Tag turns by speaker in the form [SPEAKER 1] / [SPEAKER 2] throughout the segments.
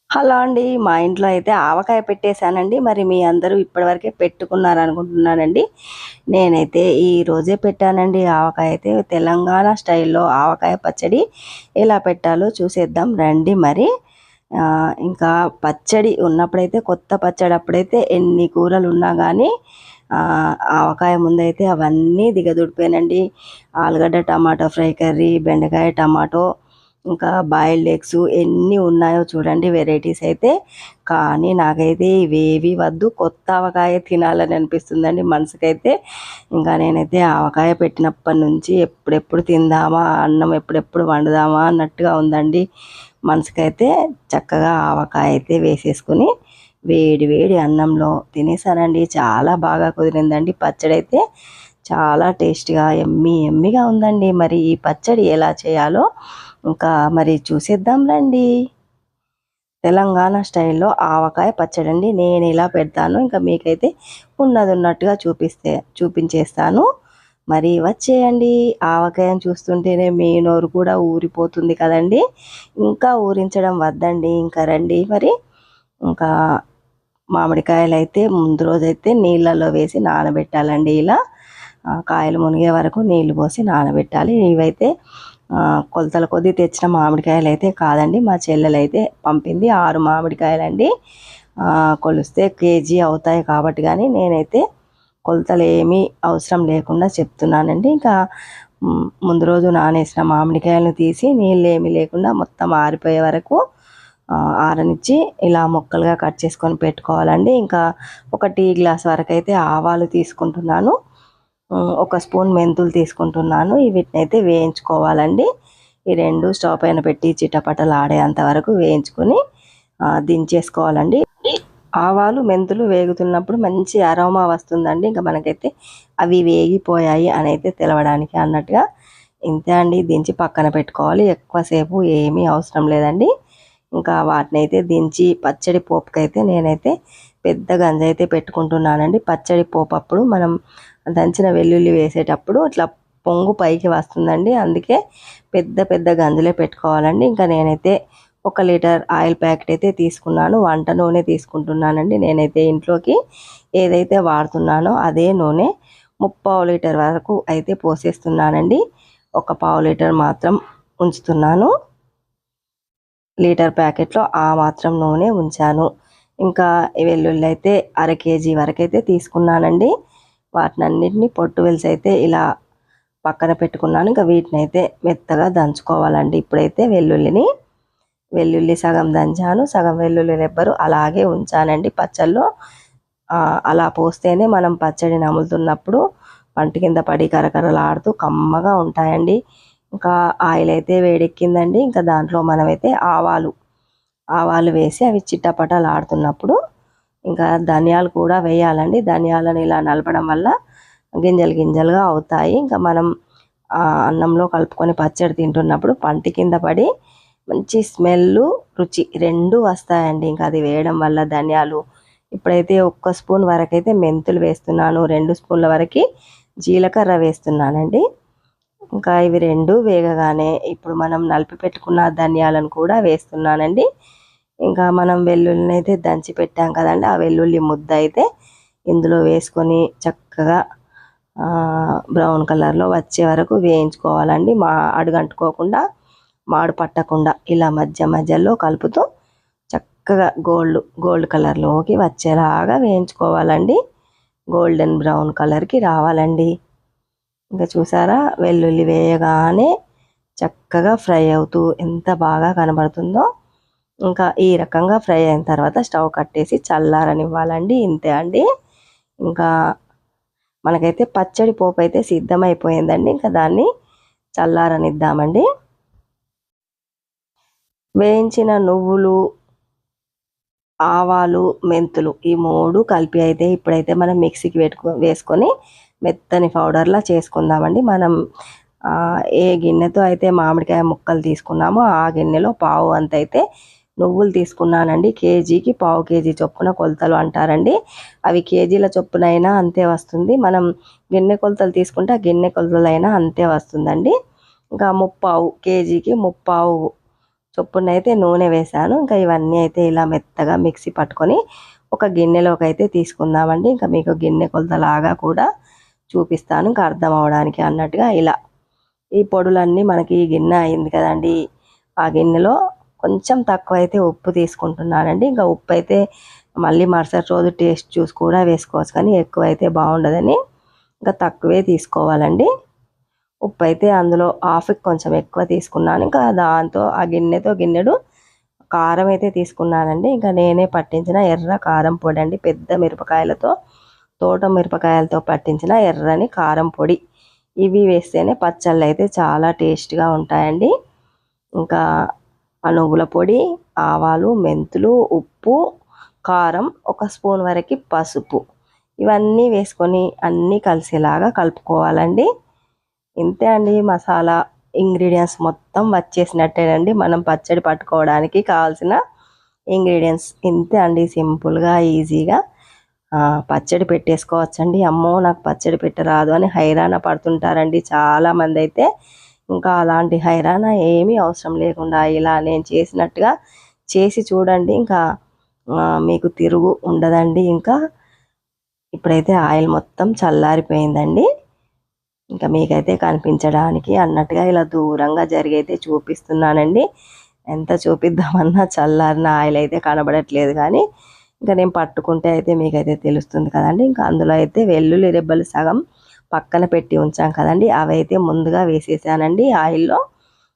[SPEAKER 1] Hello అండి. మా ఇంట్లో అయితే ఆవకాయ పెట్టేశానండి. మరి మీ అందరూ ఇప్పటివరకే పెట్టుకున్నారనుకుంటున్నానండి. నేనైతే ఈరోజే పెట్టానండి ఆవకాయ అయితే. తెలంగాణ స్టైల్‌లో ఆవకాయ పచ్చడి ఎలా పెట్టాలో చూసేద్దాం రండి మరి. ఇంకా పచ్చడి ఉన్నప్పుడైతే కొత్త పచ్చడి అప్పుడైతే ఎన్ని కూరలున్నా గానీ ఆవకాయ ముందైతే అవన్నీ దిగదుడిపోయానండి. ఆలుగడ్డ టమాటో ఫ్రై కర్రీ, బెండకాయ టమాటో, ఇంకా బాయిల్డ్ ఎగ్స్ ఎన్ని ఉన్నాయో చూడండి వెరైటీస్ అయితే. కానీ నాకైతే ఇవేవి వద్దు, కొత్త ఆవకాయ తినాలని అనిపిస్తుందండి మనసుకైతే. ఇంకా నేనైతే ఆవకాయ పెట్టినప్పటి నుంచి ఎప్పుడెప్పుడు తిందామా, అన్నం ఎప్పుడెప్పుడు వండుదామా అన్నట్టుగా ఉందండి మనసుకైతే. చక్కగా ఆవకాయ అయితే వేసేసుకుని వేడి వేడి అన్నంలో తినేసానండి. చాలా బాగా కుదిరిందండి పచ్చడి అయితే. చాలా టేస్ట్గా ఎమ్మిగా ఉందండి. మరి ఈ పచ్చడి ఎలా చేయాలో ఇంకా మరి చూసేద్దాం రండి. తెలంగాణ స్టైల్లో ఆవకాయ పచ్చడి అండి. నేను ఇలా పెడతాను, ఇంకా మీకైతే ఉన్నది ఉన్నట్టుగా చూపించేస్తాను. మరి వచ్చేయండి. ఆవకాయని చూస్తుంటేనే మీ నోరు కూడా ఊరిపోతుంది కదండి. ఇంకా ఊరించడం వద్దండి, ఇంకా రండి మరి. ఇంకా మామిడికాయలు అయితే ముందు రోజైతే నీళ్ళల్లో వేసి నానబెట్టాలండి. ఇలా కాయలు మునిగే వరకు నీళ్లు పోసి నానబెట్టాలి. ఇవైతే కొలతల కొద్దీ తెచ్చిన మామిడికాయలు అయితే కాదండి, మా చెల్లెలు అయితే పంపింది 6 మామిడికాయలండి. కొలిస్తే కేజీ అవుతాయి కాబట్టి, కానీ నేనైతే కొలతలు ఏమీ అవసరం లేకుండా చెప్తున్నానండి. ఇంకా ముందు రోజు నానేసిన మామిడికాయలను తీసి నీళ్ళు ఏమీ లేకుండా మొత్తం ఆరిపోయే వరకు ఆరనిచ్చి ఇలా ముక్కలుగా కట్ చేసుకొని పెట్టుకోవాలండి. ఇంకా ఒక టీ గ్లాస్ వరకు అయితే ఆవాలు తీసుకుంటున్నాను, ఒక స్పూన్ మెంతులు తీసుకుంటున్నాను. వీటినైతే వేయించుకోవాలండి. ఈ రెండు స్టవ్ పైన పెట్టి చిటపటలు ఆడేంత వరకు వేయించుకొని దించేసుకోవాలండి. ఆవాలు మెంతులు వేగుతున్నప్పుడు మంచి అరోమా వస్తుందండి. ఇంకా మనకైతే అవి వేగిపోయాయి అని అయితే తెలవడానికి అన్నట్టుగా. ఇంతే అండి, దించి పక్కన పెట్టుకోవాలి. ఎక్కువసేపు ఏమీ అవసరం లేదండి. ఇంకా వాటిని అయితే దించి పచ్చడి పోపుకైతే నేనైతే పెద్ద గంజ అయితే పెట్టుకుంటున్నానండి. పచ్చడి పోపు అప్పుడు మనం దంచిన వెల్లుల్లి వేసేటప్పుడు ఇట్లా పొంగు పైకి వస్తుందండి. అందుకే పెద్ద పెద్ద గంజులే పెట్టుకోవాలండి. ఇంకా నేనైతే 1 లీటర్ ఆయిల్ ప్యాకెట్ అయితే తీసుకున్నాను. వంట నూనె తీసుకుంటున్నానండి. నేనైతే ఇంట్లోకి ఏదైతే వాడుతున్నానో అదే నూనె 3/4 లీటర్ వరకు అయితే పోసేస్తున్నానండి. 1/4 లీటర్ మాత్రం ఉంచుతున్నాను. లీటర్ ప్యాకెట్లో ఆ మాత్రం నూనె ఉంచాను. ఇంకా వెల్లుల్లి అయితే 1/2 కేజీ వరకైతే తీసుకున్నానండి. వాటినన్నిటిని పొట్టు వెలిసి అయితే ఇలా పక్కన పెట్టుకున్నాను. ఇంకా వీటిని అయితే మెత్తగా దంచుకోవాలండి. ఇప్పుడైతే వెల్లుల్లి సగం దంచాను, సగం వెల్లుల్లి రెబ్బరు అలాగే ఉంచానండి పచ్చళ్ళలో. అలా పోస్తేనే మనం పచ్చడి నములుతున్నప్పుడు పంటి కింద పడి కరకరలాడుతూ కమ్మగా ఉంటాయండి. ఇంకా ఆయిల్ అయితే వేడెక్కిందండి. ఇంకా దాంట్లో మనమైతే ఆవాలు వేసి అవి చిట్టపటలు ఆడుతున్నప్పుడు ఇంకా ధనియాలు కూడా వేయాలండి. ధనియాలను ఇలా నలపడం వల్ల గింజలుగా అవుతాయి. ఇంకా మనం అన్నంలో కలుపుకొని పచ్చడి తింటున్నప్పుడు పంటి కింద పడి మంచి స్మెల్, రుచి రెండు వస్తాయండి. ఇంకా అది వేయడం వల్ల ధనియాలు. ఇప్పుడైతే 1 స్పూన్ వరకైతే మెంతులు వేస్తున్నాను, 2 స్పూన్ల వరకు జీలకర్ర వేస్తున్నానండి. ఇంకా ఇవి రెండు వేగగానే ఇప్పుడు మనం నలిపి పెట్టుకున్న ధనియాలను కూడా వేస్తున్నానండి. ఇంకా మనం వెల్లుల్లిని అయితే దంచి పెట్టాం కదండి, ఆ వెల్లుల్లి ముద్ద అయితే ఇందులో వేసుకొని చక్కగా బ్రౌన్ కలర్లో వచ్చే వరకు వేయించుకోవాలండి. అడుగంటుకోకుండా, మాడు పట్టకుండా ఇలా మధ్యలో కలుపుతూ చక్కగా గోల్డ్ కలర్లోకి వచ్చేలాగా వేయించుకోవాలండి. గోల్డెన్ బ్రౌన్ కలర్కి రావాలండి. ఇంకా చూసారా, వెల్లుల్లి వేయగానే చక్కగా ఫ్రై అవుతూ ఎంత బాగా కనబడుతుందో. ఇంకా ఈ రకంగా ఫ్రై అయిన తర్వాత స్టవ్ కట్టేసి చల్లారనివ్వాలండి. ఇంతే అండి. ఇంకా మనకైతే పచ్చడి పోపు అయితే సిద్ధమైపోయిందండి. ఇంకా దాన్ని చల్లారనిద్దామండి. వేయించిన నువ్వులు, ఆవాలు, మెంతులు ఈ 3 కలిపి అయితే ఇప్పుడైతే మనం మిక్సీకి వేసుకొని మెత్తని పౌడర్లా చేసుకుందామండి. మనం ఏ గిన్నెతో అయితే మామిడికాయ ముక్కలు తీసుకున్నామో ఆ గిన్నెలో పావు అంత అయితే నువ్వులు తీసుకున్నానండి. కేజీకి పావు కేజీ చొప్పున కొలతలు అంటారండి. అవి కేజీల చొప్పునైనా అంతే వస్తుంది. మనం గిన్నె కొలతలు తీసుకుంటే ఆ గిన్నె కొలతలైనా అంతే వస్తుందండి. ఇంకా కేజీకి ముప్పావు చొప్పున అయితే నూనె వేసాను. ఇంకా ఇవన్నీ అయితే ఇలా మెత్తగా మిక్సీ పట్టుకొని ఒక గిన్నెలోకి అయితే తీసుకుందామండి. ఇంకా మీకు గిన్నె కొలతలాగా కూడా చూపిస్తాను ఇంకా అర్థం అవడానికి అన్నట్టుగా. ఇలా ఈ పొడులన్నీ మనకి ఈ గిన్నె అయింది కదండి, ఆ గిన్నెలో కొంచెం తక్కువ అయితే ఉప్పు తీసుకుంటున్నానండి. ఇంకా ఉప్పు అయితే మళ్ళీ మరుసటి రోజు టేస్ట్ చూసి కూడా వేసుకోవచ్చు, కానీ ఎక్కువ అయితే బాగుండదని ఇంకా తక్కువే తీసుకోవాలండి. ఉప్పు అయితే అందులో హాఫ్కి కొంచెం ఎక్కువ తీసుకున్నాను. ఇంకా దాంతో ఆ గిన్నెతో గిన్నెడు కారం అయితే తీసుకున్నానండి. ఇంకా నేనే పట్టించిన ఎర్ర కారం పొడి అండి, పెద్ద మిరపకాయలతో, తోట మిరపకాయలతో పట్టించిన ఎర్రని కారం పొడి. ఇవి వేస్తేనే పచ్చళ్ళు అయితే చాలా టేస్ట్గా ఉంటాయండి. ఇంకా నువ్వుల పొడి, ఆవాలు, మెంతులు, ఉప్పు, కారం, ఒక స్పూన్ వరకు పసుపు, ఇవన్నీ వేసుకొని అన్నీ కలిసేలాగా కలుపుకోవాలండి. ఇంతే అండి, మసాలా ఇంగ్రీడియంట్స్ మొత్తం వచ్చేసినట్టేనండి. మనం పచ్చడి పట్టుకోవడానికి కావాల్సిన ఇంగ్రీడియంట్స్ ఇంతే అండి. సింపుల్గా ఈజీగా పచ్చడి పెట్టేసుకోవచ్చండి. అమ్మో నాకు పచ్చడి పెట్టరాదు అని హైరాణ పడుతుంటారండి చాలామంది అయితే. ఇంకా అలాంటి హైరాణ ఏమీ అవసరం లేకుండా ఇలా నేను చేసినట్టుగా చేసి చూడండి, ఇంకా మీకు తిరుగు ఉండదండి. ఇంకా ఇప్పుడైతే ఆయిల్ మొత్తం చల్లారిపోయిందండి. ఇంకా మీకైతే కనిపించడానికి అన్నట్టుగా ఇలా దూరంగా జరిగైతే చూపిస్తున్నానండి. ఎంత చూపిద్దామన్నా చల్లారిన ఆయిల్ అయితే కనబడట్లేదు, కానీ ఇంకా నేను పట్టుకుంటే అయితే మీకైతే తెలుస్తుంది కదండి. ఇంకా అందులో అయితే వెల్లుల్లి రెబ్బలు సగం పక్కన పెట్టి ఉంచాం కదండి, అవి అయితే ముందుగా వేసేసానండి ఆయిల్లో.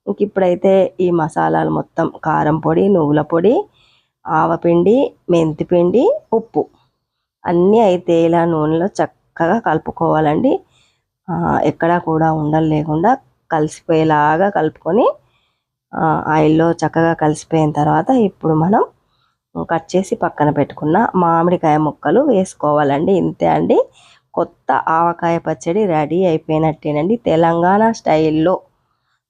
[SPEAKER 1] ఇంక ఇప్పుడైతే ఈ మసాలాలు మొత్తం కారం పొడి, నువ్వుల పొడి, ఆవపిండి, మెంతిపిండి, ఉప్పు అన్నీ అయితే ఇలా నూనెలో చక్కగా కలుపుకోవాలండి. ఎక్కడా కూడా ఉండలు లేకుండా కలిసిపోయేలాగా కలుపుకొని ఆయిల్లో చక్కగా కలిసిపోయిన తర్వాత ఇప్పుడు మనం కట్ చేసి పక్కన పెట్టుకున్న మామిడికాయ ముక్కలు వేసుకోవాలండి. ఇంతే అండి, కొత్త ఆవకాయ పచ్చడి రెడీ అయిపోయినట్టేనండి తెలంగాణ స్టైల్లో.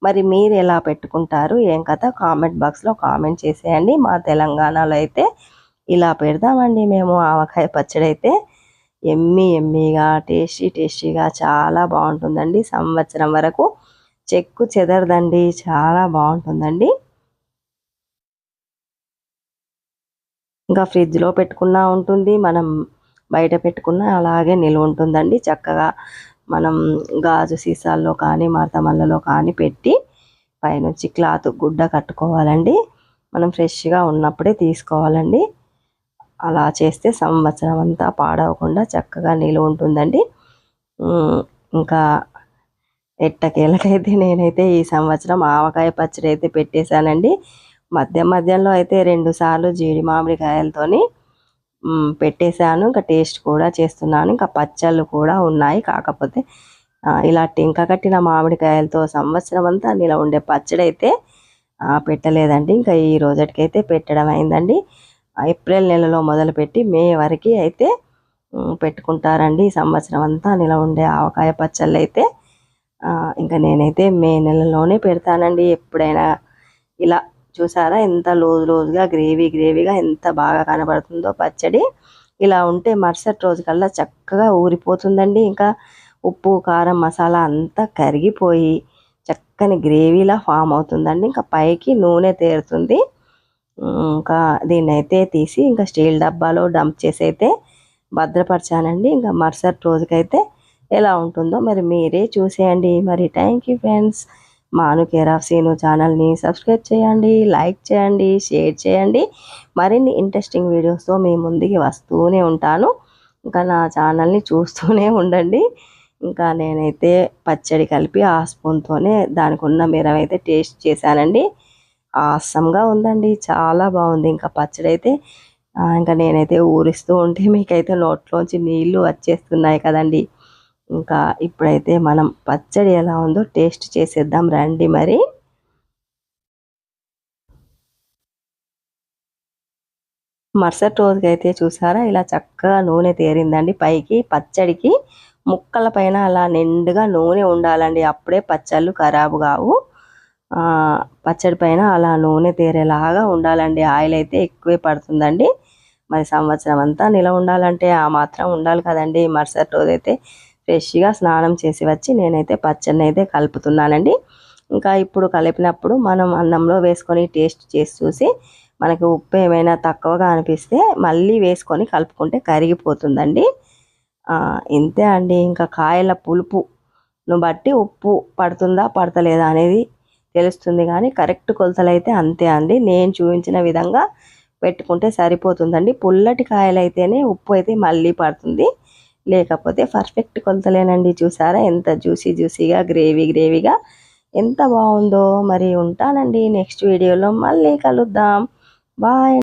[SPEAKER 1] మరి మీరు ఎలా పెట్టుకుంటారు ఏం కథ కామెంట్ బాక్స్లో కామెంట్ చేసేయండి. మా తెలంగాణలో అయితే ఇలా పెడదామండి మేము ఆవకాయ పచ్చడి అయితే. ఎమ్మీగా టేస్టీగా చాలా బాగుంటుందండి. సంవత్సరం వరకు చెక్కు చెదరదండి, చాలా బాగుంటుందండి. ఇంకా ఫ్రిడ్జ్లో పెట్టుకున్నా ఉంటుంది, మనం బయట పెట్టుకున్నా అలాగే నిల్వ ఉంటుందండి. చక్కగా మనం గాజు సీసాల్లో కానీ మరతమల్లలో కానీ పెట్టి పైనుంచి క్లాత్ గుడ్డ కట్టుకోవాలండి. మనం ఫ్రెష్గా ఉన్నప్పుడే తీసుకోవాలండి. అలా చేస్తే సంవత్సరం అంతా పాడవకుండా చక్కగా నిలువ ఉంటుందండి. ఇంకా ఎట్టకేలకైతే నేనైతే ఈ సంవత్సరం ఆవకాయ పచ్చడి అయితే పెట్టేశానండి. మధ్యలో అయితే 2 సార్లు జీడి మామిడికాయలతోని పెట్టేశాను. ఇంకా టేస్ట్ కూడా చేస్తున్నాను. ఇంకా పచ్చళ్ళు కూడా ఉన్నాయి. కాకపోతే ఇలా టెంక కట్టిన మామిడికాయలతో సంవత్సరం అంతా నిలవ ఉండే పచ్చడి అయితే పెట్టలేదండి. ఇంకా ఈ రోజుకైతే పెట్టడం అయిందండి. ఏప్రిల్ నెలలో మొదలుపెట్టి మే వరకు అయితే పెట్టుకుంటారండి సంవత్సరం అంతా నిలవ ఉండే ఆవకాయ పచ్చళ్ళు అయితే. ఇంకా నేనైతే మే నెలలోనే పెడతానండి ఎప్పుడైనా. ఇలా చూసారా ఎంత లూజుగా గ్రేవీగా ఎంత బాగా కనబడుతుందో పచ్చడి. ఇలా ఉంటే మరుసటి రోజు కల్లా చక్కగా ఊరిపోతుందండి. ఇంకా ఉప్పు, కారం, మసాలా అంతా కరిగిపోయి చక్కని గ్రేవీలా ఫామ్ అవుతుందండి. ఇంకా పైకి నూనె తేరుతుంది. ఇంకా దీన్ని అయితే తీసి ఇంకా స్టీల్ డబ్బాలో డంప్ చేసి అయితే భద్రపరిచానండి. ఇంకా మరుసటి రోజుకైతే ఎలా ఉంటుందో మరి మీరే చూసేయండి. మరి థ్యాంక్ యూ ఫ్రెండ్స్. మాను కేర్ ఆఫ్ సీను ఛానల్ని సబ్స్క్రైబ్ చేయండి, లైక్ చేయండి, షేర్ చేయండి. మరిన్ని ఇంట్రెస్టింగ్ వీడియోస్తో మీ ముందుకి వస్తూనే ఉంటాను. ఇంకా నా ఛానల్ని చూస్తూనే ఉండండి. ఇంకా నేనైతే పచ్చడి కలిపి ఆ స్పూన్తోనే దానికి ఉన్న మెరవైతే టేస్ట్ చేశానండి. ఆసంగా ఉందండి, చాలా బాగుంది. ఇంకా పచ్చడి అయితే ఇంకా నేనైతే ఊరిస్తూ ఉంటే మీకైతే నోట్లోంచి నీళ్ళు వచ్చేస్తున్నాయి కదండి. ఇంకా ఇప్పుడైతే మనం పచ్చడి ఎలా ఉందో టేస్ట్ చేసేద్దాం రండి. మరి మరుసటి రోజుకైతే చూసారా ఇలా చక్కగా నూనె తేరిందండి పైకి. పచ్చడికి ముక్కల పైన అలా నిండుగా నూనె ఉండాలండి, అప్పుడే పచ్చళ్ళు ఖరాబు కావు. పచ్చడి పైన అలా నూనె తేరేలాగా ఉండాలండి. ఆయిల్ అయితే ఎక్కువే పడుతుందండి. మరి సంవత్సరం అంతా నిలవ ఉండాలంటే ఆ మాత్రం ఉండాలి కదండి. మరుసటి రోజైతే ఫ్రెష్గా స్నానం చేసి వచ్చి నేనైతే పచ్చడిని అయితే కలుపుతున్నానండి. ఇంకా ఇప్పుడు కలిపినప్పుడు మనం అన్నంలో వేసుకొని టేస్ట్ చేసి చూసి మనకి ఉప్పు ఏమైనా తక్కువగా అనిపిస్తే మళ్ళీ వేసుకొని కలుపుకుంటే కరిగిపోతుందండి. ఇంతే అండి. ఇంకా కాయల పులుపును బట్టి ఉప్పు పడుతుందా పడతలేదా అనేది తెలుస్తుంది, కానీ కరెక్ట్ కొలతలు అయితే అంతే అండి. నేను చూపించిన విధంగా పెట్టుకుంటే సరిపోతుందండి. పుల్లటి కాయలు అయితేనే ఉప్పు అయితే మళ్ళీ పడుతుంది, లేకపోతే పర్ఫెక్ట్ కొలతలేనండి. చూసారా ఎంత జ్యూసీగా గ్రేవీగా ఎంత బాగుందో. మరి ఉంటానండి, నెక్స్ట్ వీడియోలో మళ్ళీ కలుద్దాం. బాయ్.